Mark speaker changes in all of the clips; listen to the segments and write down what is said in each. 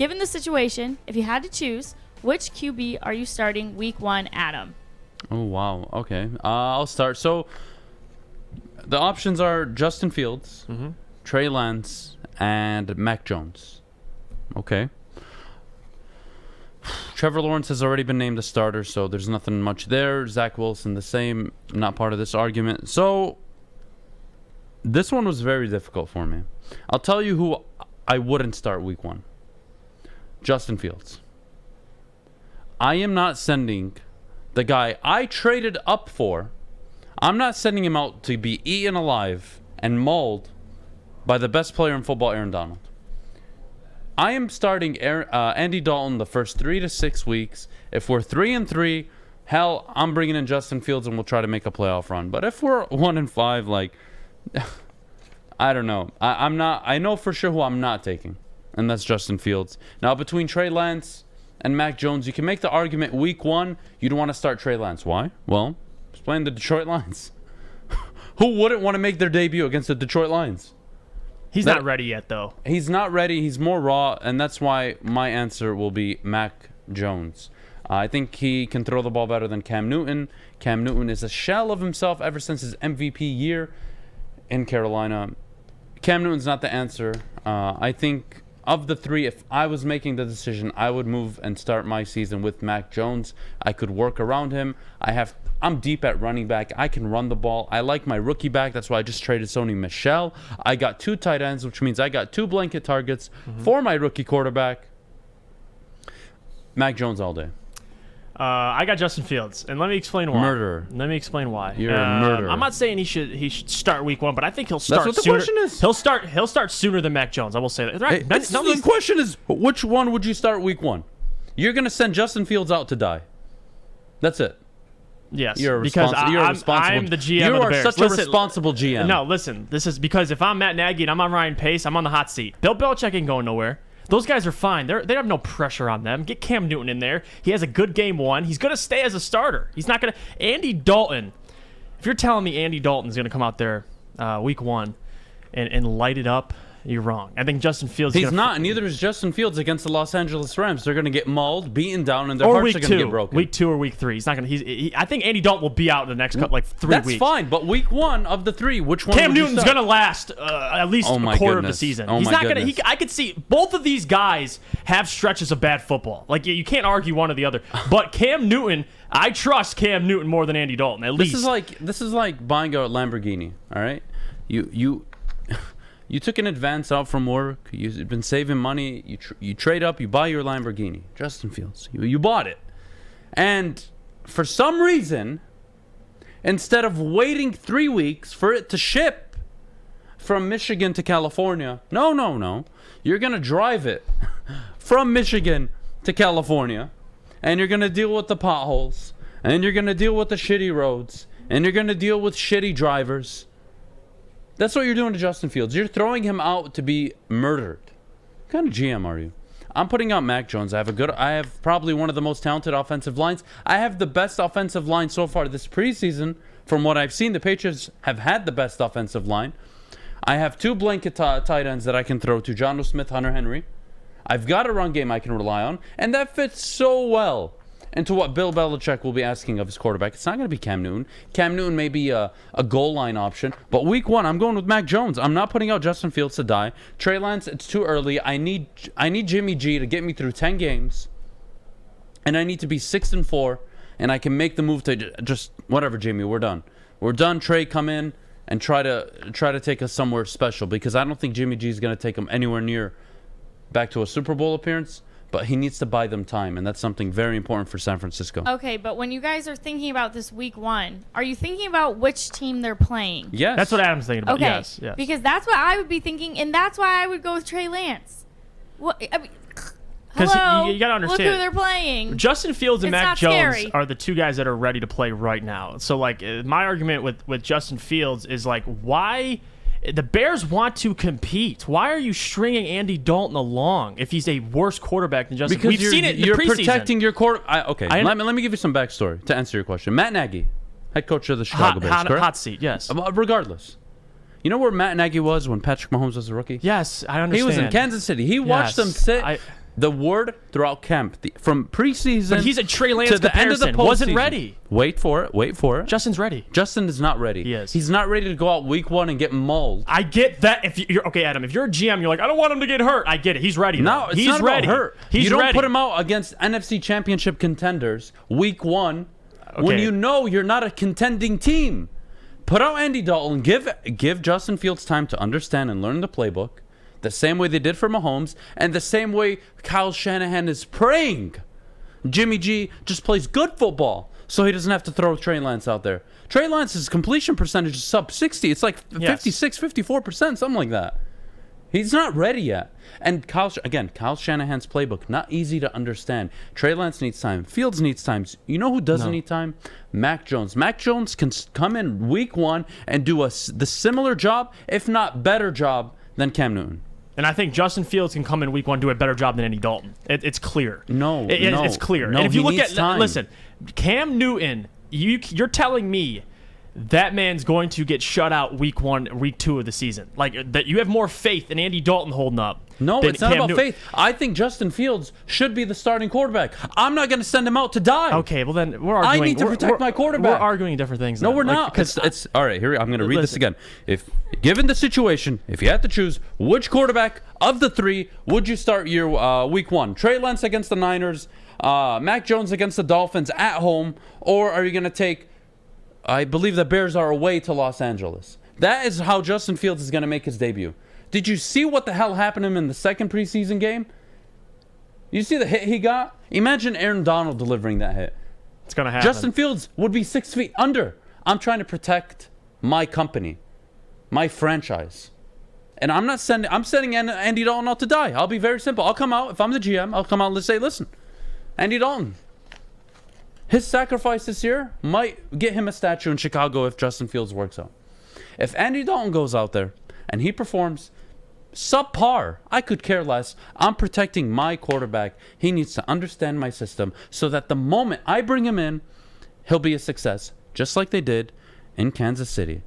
Speaker 1: Given the situation, if you had to choose, which QB are you starting week 1, Adam?
Speaker 2: Oh, wow. Okay. I'll start. So the options are Justin Fields, Trey Lance, and Mac Jones. Okay. Trevor Lawrence has already been named a starter, so there's nothing much there. Zach Wilson, the same. Not part of this argument. So this one was very difficult for me. I'll tell you who I wouldn't start week 1. Justin Fields. I am not sending the guy I traded up for. I'm not sending him out to be eaten alive and mauled by the best player in football, Aaron Donald. I am starting Andy Dalton the first 3 to 6 weeks. If we're 3-3, hell, I'm bringing in Justin Fields and we'll try to make a playoff run. But if we're 1-5, like, I don't know. I'm not. I know for sure who I'm not taking, and that's Justin Fields. Now, between Trey Lance and Mac Jones, you can make the argument week 1, you don't want to start Trey Lance. Why? Well, he's playing the Detroit Lions. Who wouldn't want to make their debut against the Detroit Lions?
Speaker 3: He's not ready yet, though.
Speaker 2: He's not ready. He's more raw, and that's why my answer will be Mac Jones. I think he can throw the ball better than Cam Newton. Cam Newton is a shell of himself ever since his MVP year in Carolina. Cam Newton's not the answer. I think of the 3, if I was making the decision, I would move and start my season with Mac Jones. I could work around him. I'm deep at running back. I can run the ball. I like my rookie back. That's why I just traded Sony Michel. I got 2 tight ends, which means I got 2 blanket targets for my rookie quarterback. Mac Jones all day.
Speaker 3: I got Justin Fields, and let me explain why.
Speaker 2: Murderer.
Speaker 3: Let me explain why.
Speaker 2: You're a murderer.
Speaker 3: I'm not saying he should start week 1, but I think he'll start
Speaker 2: That's what
Speaker 3: sooner.
Speaker 2: the question is.
Speaker 3: He'll start sooner than Mac Jones. I will say that. Right?
Speaker 2: The question is, which one would you start week 1? You're going to send Justin Fields out to die. That's it.
Speaker 3: Yes,
Speaker 2: because I'm
Speaker 3: the GM
Speaker 2: you
Speaker 3: of the
Speaker 2: are
Speaker 3: Bears.
Speaker 2: such a responsible GM.
Speaker 3: No, listen. This is because if I'm Matt Nagy and I'm on Ryan Pace, I'm on the hot seat. Bill Belichick ain't going nowhere. Those guys are fine. They have no pressure on them. Get Cam Newton in there. He has a good game 1. He's going to stay as a starter. He's not going to... Andy Dalton. If you're telling me Andy Dalton's going to come out there week 1 and light it up, you're wrong. I think Justin Fields...
Speaker 2: He's not. Neither is Justin Fields against the Los Angeles Rams. They're going to get mauled, beaten down, and their hearts are going to get broken.
Speaker 3: Week 2 or week 3. He's not going to... I think Andy Dalton will be out in the next 3 weeks.
Speaker 2: That's fine, but week 1 of the 3, which one
Speaker 3: Cam
Speaker 2: would you
Speaker 3: Newton's
Speaker 2: start?
Speaker 3: going to last at least a quarter of the season. He's not going to... I could see both of these guys have stretches of bad football. Like, you can't argue one or the other. But Cam Newton... I trust Cam Newton more than Andy Dalton, at least.
Speaker 2: This is like buying a Lamborghini, all right? You took an advance out from work. You've been saving money. You trade up. You buy your Lamborghini. Justin Fields. You bought it. And for some reason, instead of waiting 3 weeks for it to ship from Michigan to California, no. You're going to drive it from Michigan to California. And you're going to deal with the potholes. And you're going to deal with the shitty roads. And you're going to deal with shitty drivers. That's what you're doing to Justin Fields. You're throwing him out to be murdered. What kind of GM are you? I'm putting out Mac Jones. I have probably one of the most talented offensive lines. I have the best offensive line so far this preseason. From what I've seen, the Patriots have had the best offensive line. I have 2 blanket tight ends that I can throw to, Jonnu Smith, Hunter Henry. I've got a run game I can rely on, and that fits so well into what Bill Belichick will be asking of his quarterback. It's not going to be Cam Newton. Cam Newton may be a goal line option, but week 1, I'm going with Mac Jones. I'm not putting out Justin Fields to die. Trey Lance, it's too early. I need Jimmy G to get me through 10 games, and I need to be 6-4, and I can make the move to just whatever, Jimmy. We're done. We're done. Trey, come in and try to take us somewhere special, because I don't think Jimmy G is going to take him anywhere near back to a Super Bowl appearance, but he needs to buy them time, and that's something very important for San Francisco.
Speaker 1: Okay, but when you guys are thinking about this week 1, are you thinking about which team they're playing?
Speaker 2: Yes.
Speaker 3: That's what Adam's thinking about.
Speaker 1: Okay,
Speaker 3: Yes.
Speaker 1: because that's what I would be thinking, and that's why I would go with Trey Lance. What? I mean, hello,
Speaker 3: you got to understand.
Speaker 1: Look who they're playing.
Speaker 3: Justin Fields and
Speaker 1: It's
Speaker 3: Mac
Speaker 1: not
Speaker 3: Jones
Speaker 1: scary.
Speaker 3: are the 2 guys that are ready to play right now. So, like, my argument with Justin Fields is, like, why... The Bears want to compete. Why are you stringing Andy Dalton along if he's a worse quarterback than Justin?
Speaker 2: Because
Speaker 3: We've seen it in the
Speaker 2: you're
Speaker 3: preseason.
Speaker 2: protecting your quarter. Let me give you some backstory to answer your question. Matt Nagy, head coach of the Chicago Bears, correct?
Speaker 3: Hot seat, yes.
Speaker 2: Regardless. You know where Matt Nagy was when Patrick Mahomes was a rookie?
Speaker 3: Yes, I understand.
Speaker 2: He was in Kansas City. He watched them sit The word throughout camp, from preseason
Speaker 3: But he's a Trey Lance
Speaker 2: to the end of the
Speaker 3: comparison. Wasn't
Speaker 2: postseason.
Speaker 3: ready.
Speaker 2: Wait for it.
Speaker 3: Justin's ready.
Speaker 2: Justin is not ready.
Speaker 3: He is.
Speaker 2: He's not ready to go out week 1 and get mauled.
Speaker 3: I get that. If you're okay, Adam, if you're a GM, you're like, I don't want him to get hurt. I get it. He's ready.
Speaker 2: No,
Speaker 3: though.
Speaker 2: it's
Speaker 3: He's
Speaker 2: not
Speaker 3: ready.
Speaker 2: about hurt.
Speaker 3: He's
Speaker 2: you don't
Speaker 3: ready.
Speaker 2: put him out against NFC Championship contenders week 1 when
Speaker 3: Okay.
Speaker 2: you know you're not a contending team. Put out Andy Dalton. Give Justin Fields time to understand and learn the playbook. The same way they did for Mahomes, and the same way Kyle Shanahan is praying Jimmy G just plays good football so he doesn't have to throw Trey Lance out there. Trey Lance's completion percentage is sub 60. It's like 56, 54%, something like that. He's not ready yet. And Kyle Shanahan's playbook, not easy to understand. Trey Lance needs time. Fields needs time. You know who doesn't need time? Mac Jones. Mac Jones can come in week 1 and do the similar job, if not better job, than Cam Newton.
Speaker 3: And I think Justin Fields can come in week 1 do a better job than Andy Dalton. It's clear.
Speaker 2: No,
Speaker 3: it's clear.
Speaker 2: No,
Speaker 3: and if you
Speaker 2: he
Speaker 3: look
Speaker 2: needs
Speaker 3: at
Speaker 2: time.
Speaker 3: listen, Cam Newton, you're telling me that man's going to get shut out week 1, week 2 of the season. Like that, you have more faith in Andy Dalton holding up.
Speaker 2: No,
Speaker 3: than
Speaker 2: it's not
Speaker 3: Cam
Speaker 2: about
Speaker 3: Newton.
Speaker 2: faith. I think Justin Fields should be the starting quarterback. I'm not going to send him out to die.
Speaker 3: Okay, well then we're arguing.
Speaker 2: I need to protect my quarterback.
Speaker 3: We're arguing different things.
Speaker 2: No,
Speaker 3: then.
Speaker 2: we're
Speaker 3: Like,
Speaker 2: not.
Speaker 3: 'cause
Speaker 2: It's all right. Here, I'm going to read this
Speaker 3: Listen.
Speaker 2: again. If given the situation, if you had to choose, which quarterback of the 3 would you start your week 1? Trey Lance against the Niners, Mac Jones against the Dolphins at home, or are you going to take? I believe the Bears are away to Los Angeles. That is how Justin Fields is going to make his debut. Did you see what the hell happened to him in the second preseason game? You see the hit he got? Imagine Aaron Donald delivering that hit.
Speaker 3: it's gonna happen.
Speaker 2: Justin Fields would be 6 feet under. I'm trying to protect my company, my franchise. And I'm sending Andy Dalton out to die. I'll be very simple. I'll come out, if I'm the GM, I'll come out and say, listen, Andy Dalton, his sacrifice this year might get him a statue in Chicago if Justin Fields works out. If Andy Dalton goes out there and he performs subpar, I could care less. I'm protecting my quarterback. He needs to understand my system so that the moment I bring him in, he'll be a success, just like they did in Kansas City.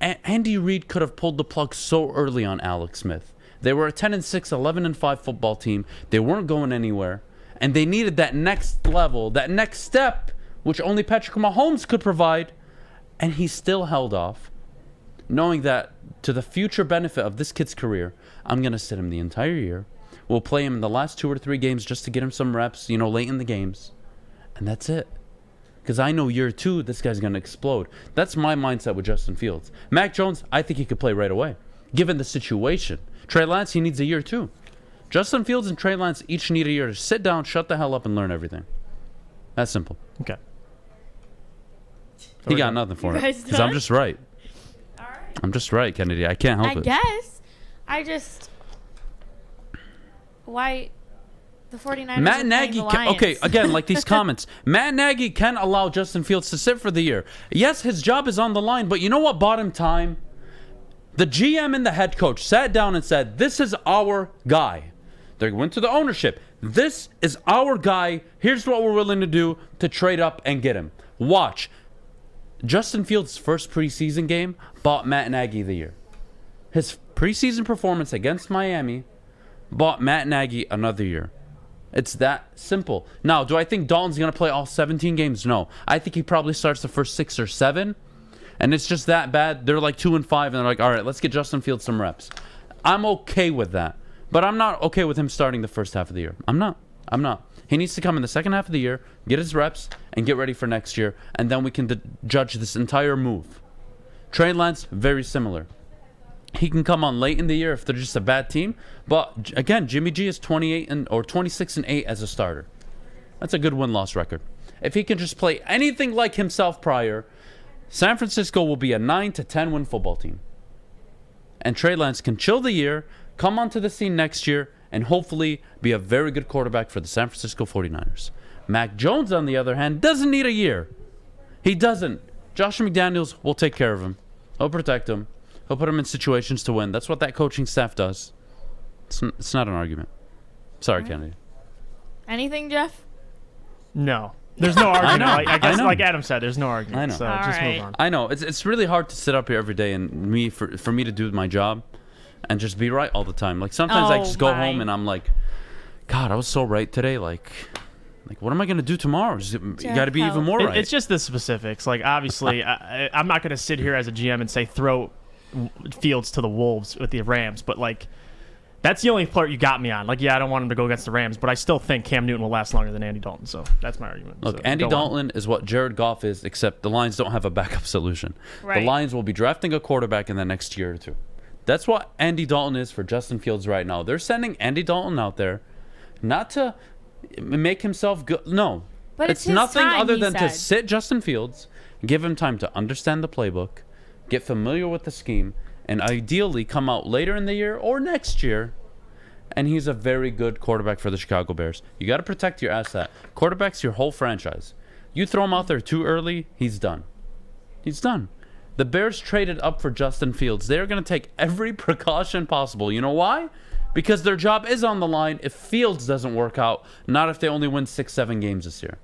Speaker 2: Andy Reid could have pulled the plug so early on Alex Smith. They were a 10-6, 11-5 football team. They weren't going anywhere. And they needed that next level, that next step, which only Patrick Mahomes could provide. And he still held off, knowing that to the future benefit of this kid's career, I'm going to sit him the entire year. We'll play him in the last 2 or 3 games just to get him some reps, late in the games. And that's it. Because I know year 2, this guy's going to explode. That's my mindset with Justin Fields. Mac Jones, I think he could play right away, given the situation. Trey Lance, he needs a year 2. Justin Fields and Trey Lance each need a year to sit down, shut the hell up, and learn everything. That's simple.
Speaker 3: Okay.
Speaker 2: He got nothing for
Speaker 1: You
Speaker 2: it.
Speaker 1: guys
Speaker 2: Because I'm
Speaker 1: done?
Speaker 2: just right.
Speaker 1: All right.
Speaker 2: I'm just right, Kennedy. I can't help
Speaker 1: I
Speaker 2: it.
Speaker 1: guess. Why the 49ers
Speaker 2: Matt
Speaker 1: are
Speaker 2: Nagy
Speaker 1: playing the
Speaker 2: can,
Speaker 1: Lions.
Speaker 2: okay, again, like these comments. Matt Nagy can allow Justin Fields to sit for the year. Yes, his job is on the line, but you know what bought him time? The GM and the head coach sat down and said, this is our guy. They went to the ownership. This is our guy. Here's what we're willing to do to trade up and get him. Watch. Justin Fields' first preseason game bought Matt Nagy the year. His preseason performance against Miami bought Matt Nagy another year. It's that simple. Now, do I think Dalton's going to play all 17 games? No. I think he probably starts the first 6 or 7. And it's just that bad. They're like 2-5, and they're like, all right, let's get Justin Fields some reps. I'm okay with that. But I'm not okay with him starting the first half of the year. I'm not. He needs to come in the second half of the year, get his reps, and get ready for next year. And then we can judge this entire move. Trey Lance, very similar. He can come on late in the year if they're just a bad team. But again, Jimmy G is 26-8 as a starter. That's a good win-loss record. If he can just play anything like himself prior, San Francisco will be a 9-10 win football team. And Trey Lance can chill the year, come onto the scene next year, and hopefully be a very good quarterback for the San Francisco 49ers. Mac Jones, on the other hand, doesn't need a year. He doesn't. Josh McDaniels will take care of him. He'll protect him. He'll put him in situations to win. That's what that coaching staff does. It's not an argument. Sorry, Kennedy.
Speaker 1: Anything, Jeff?
Speaker 3: No. There's no argument.
Speaker 2: know.
Speaker 3: I guess,
Speaker 2: I know.
Speaker 3: like Adam said, there's no argument.
Speaker 2: I know.
Speaker 3: So
Speaker 1: All
Speaker 3: just
Speaker 1: right.
Speaker 3: move on.
Speaker 2: I know. It's really hard to sit up here every day and for me to do my job and just be right all the time. Like sometimes I
Speaker 1: Oh,
Speaker 2: just go
Speaker 1: my.
Speaker 2: home and I'm like, God, I was so right today. Like what am I gonna do tomorrow? You got to be even more right.
Speaker 3: It's just the specifics. Like, obviously, I'm not going to sit here as a GM and say throw Fields to the Wolves with the Rams, but like, that's the only part you got me on. Like, yeah, I don't want him to go against the Rams, but I still think Cam Newton will last longer than Andy Dalton. So that's my argument.
Speaker 2: Look,
Speaker 3: so,
Speaker 2: Andy Dalton is what Jared Goff is, except the Lions don't have a backup solution.
Speaker 1: Right.
Speaker 2: The Lions will be drafting a quarterback in the next year or two. That's what Andy Dalton is for Justin Fields right now. They're sending Andy Dalton out there not to make himself good. No.
Speaker 1: But it's his
Speaker 2: nothing
Speaker 1: time,
Speaker 2: other
Speaker 1: he
Speaker 2: than to
Speaker 1: said.
Speaker 2: sit Justin Fields, give him time to understand the playbook, get familiar with the scheme, and ideally come out later in the year or next year. And he's a very good quarterback for the Chicago Bears. You got to protect your asset. Quarterback's your whole franchise. You throw him out there too early, he's done. He's done. The Bears traded up for Justin Fields. They're going to take every precaution possible. You know why? Because their job is on the line if Fields doesn't work out, not if they only win 6-7 games this year.